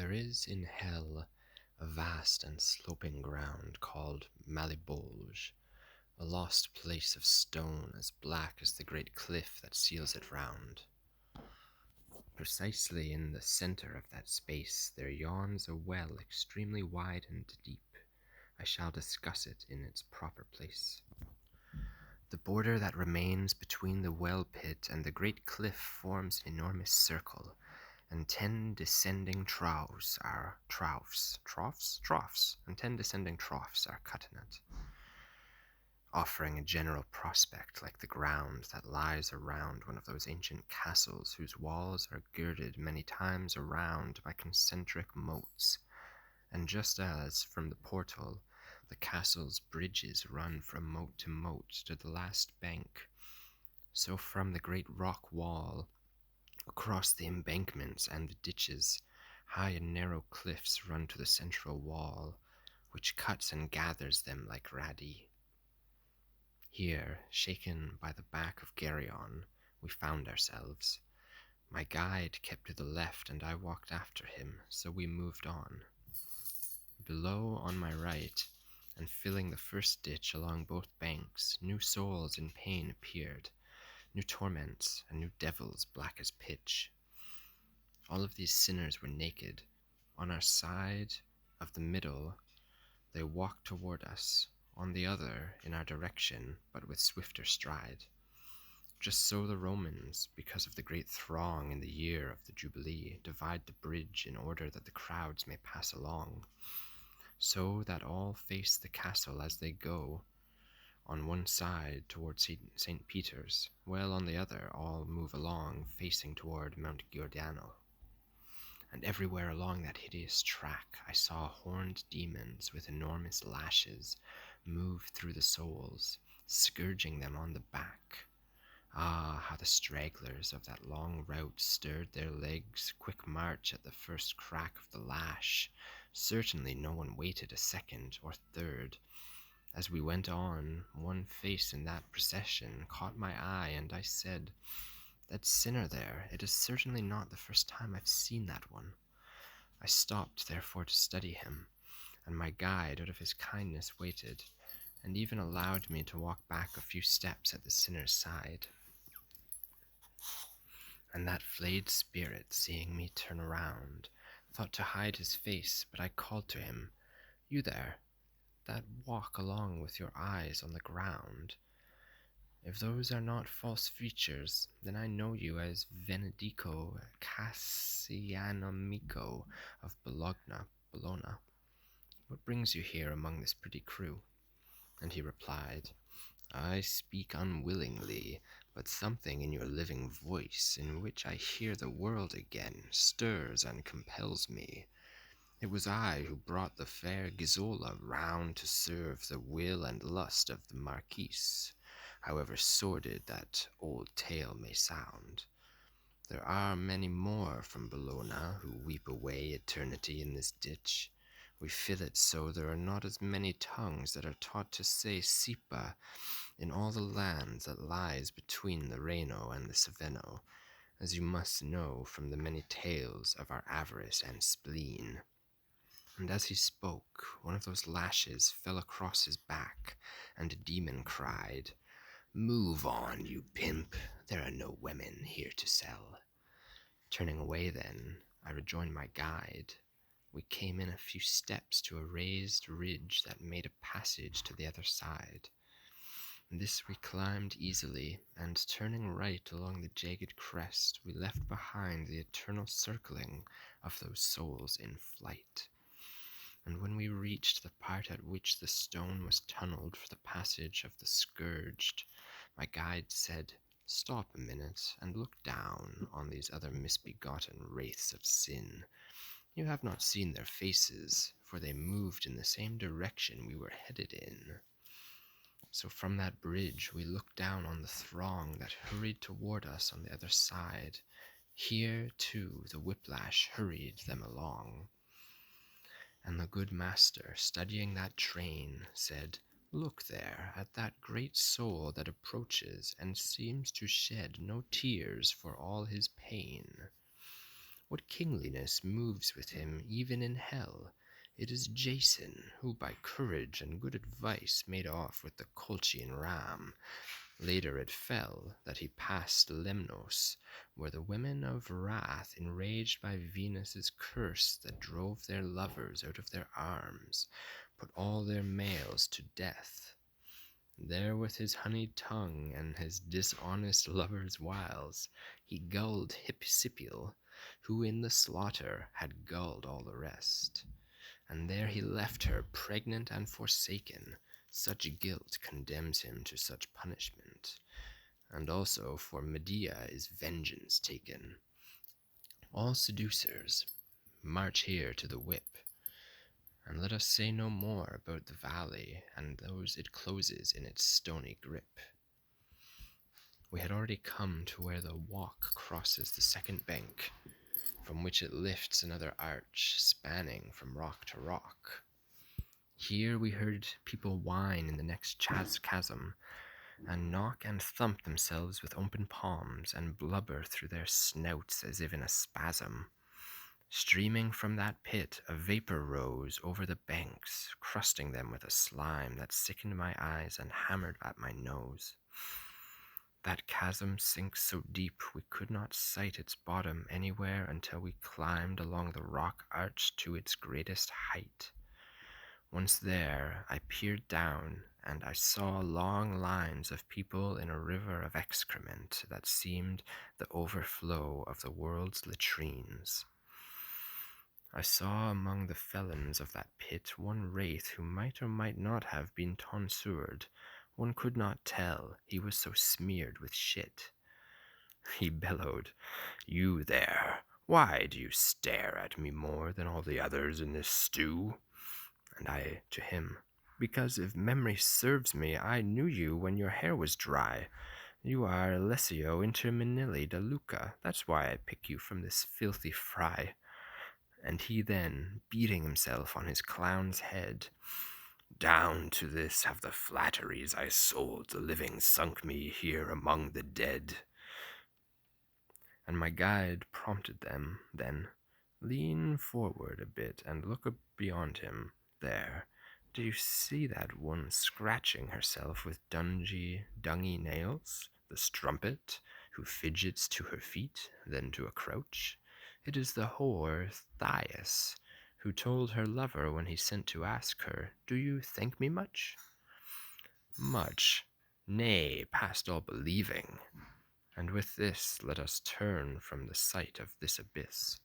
There is in hell a vast and sloping ground called Malibolge, a lost place of stone as black as the great cliff that seals it round. Precisely in the center of that space there yawns a well extremely wide and deep. I shall discuss it in its proper place. The border that remains between the well pit and the great cliff forms an enormous circle, and 10 descending and 10 descending troughs are cut in it, offering a general prospect like the ground that lies around one of those ancient castles whose walls are girded many times around by concentric moats, and just as from the portal the castle's bridges run from moat to moat to the last bank, so from the great rock wall across the embankments and the ditches, high and narrow cliffs run to the central wall, which cuts and gathers them like radii. Here, shaken by the back of Geryon, we found ourselves. My guide kept to the left and I walked after him, so we moved on. Below, on my right, and filling the first ditch along both banks, new souls in pain appeared, new torments and new devils black as pitch. All of these sinners were naked. On our side of the middle, they walked toward us, on the other, in our direction, but with swifter stride. Just so the Romans, because of the great throng in the year of the Jubilee, divide the bridge in order that the crowds may pass along, so that all face the castle as they go, on one side toward St. Peter's, while on the other all move along, facing toward Mount Giordano. And everywhere along that hideous track I saw horned demons with enormous lashes move through the souls, scourging them on the back. Ah, how the stragglers of that long route stirred their legs, quick march at the first crack of the lash. Certainly no one waited a second or third. As we went on, one face in that procession caught my eye, and I said, "That sinner there, it is certainly not the first time I've seen that one." I stopped, therefore, to study him, and my guide, out of his kindness, waited, and even allowed me to walk back a few steps at the sinner's side. And that flayed spirit, seeing me turn around, thought to hide his face, but I called to him, "You there, that walk along with your eyes on the ground. If those are not false features, then I know you as Venedico Cassianamico of Bologna. What brings you here among this pretty crew?" And he replied, "I speak unwillingly, but something in your living voice, in which I hear the world again, stirs and compels me. It was I who brought the fair Gisola round to serve the will and lust of the Marquis, however sordid that old tale may sound. There are many more from Bologna who weep away eternity in this ditch. We fill it so there are not as many tongues that are taught to say Sipa in all the land that lies between the Reno and the Saveno, as you must know from the many tales of our avarice and spleen." And as he spoke, one of those lashes fell across his back, and a demon cried, "Move on, you pimp, there are no women here to sell." Turning away then, I rejoined my guide. We came in a few steps to a raised ridge that made a passage to the other side. This we climbed easily, and turning right along the jagged crest, we left behind the eternal circling of those souls in flight. And when we reached the part at which the stone was tunneled for the passage of the scourged, my guide said, "Stop a minute and look down on these other misbegotten wraiths of sin. You have not seen their faces, for they moved in the same direction we were headed in." So from that bridge we looked down on the throng that hurried toward us on the other side. Here, too, the whiplash hurried them along. And the good master, studying that train, said, "Look there at that great soul that approaches and seems to shed no tears for all his pain. What kingliness moves with him even in hell? It is Jason, who by courage and good advice made off with the Colchian ram. Later it fell that he passed Lemnos, where the women of Wrath, enraged by Venus's curse that drove their lovers out of their arms, put all their males to death. There with his honeyed tongue and his dishonest lover's wiles, he gulled Hypsipyle, who in the slaughter had gulled all the rest. And there he left her pregnant and forsaken. Such guilt condemns him to such punishment. And also for Medea is vengeance taken. All seducers, march here to the whip, and let us say no more about the valley and those it closes in its stony grip. We had already come to where the walk crosses the second bank, from which it lifts another arch, spanning from rock to rock. Here we heard people whine in the next chasm, and knock and thump themselves with open palms, and blubber through their snouts as if in a spasm. Streaming from that pit, a vapor rose over the banks, crusting them with a slime that sickened my eyes and hammered at my nose. That chasm sinks so deep we could not sight its bottom anywhere until we climbed along the rock arch to its greatest height. Once there, I peered down, and I saw long lines of people in a river of excrement that seemed the overflow of the world's latrines. I saw among the felons of that pit one wraith who might or might not have been tonsured. One could not tell, he was so smeared with shit. He bellowed, "You there, why do you stare at me more than all the others in this stew?" And I to him, "Because if memory serves me, I knew you when your hair was dry. You are Alessio Interminilli da Luca, that's why I pick you from this filthy fry." And he then, beating himself on his clown's head, "Down to this have the flatteries I sold the living sunk me here among the dead." And my guide prompted them, then, "Lean forward a bit and look up beyond him. There, do you see that one scratching herself with dungy nails? The strumpet, who fidgets to her feet, then to a crouch? It is the whore Thias, who told her lover when he sent to ask her, 'Do you thank me much?' Much? Nay, past all believing. And with this let us turn from the sight of this abyss."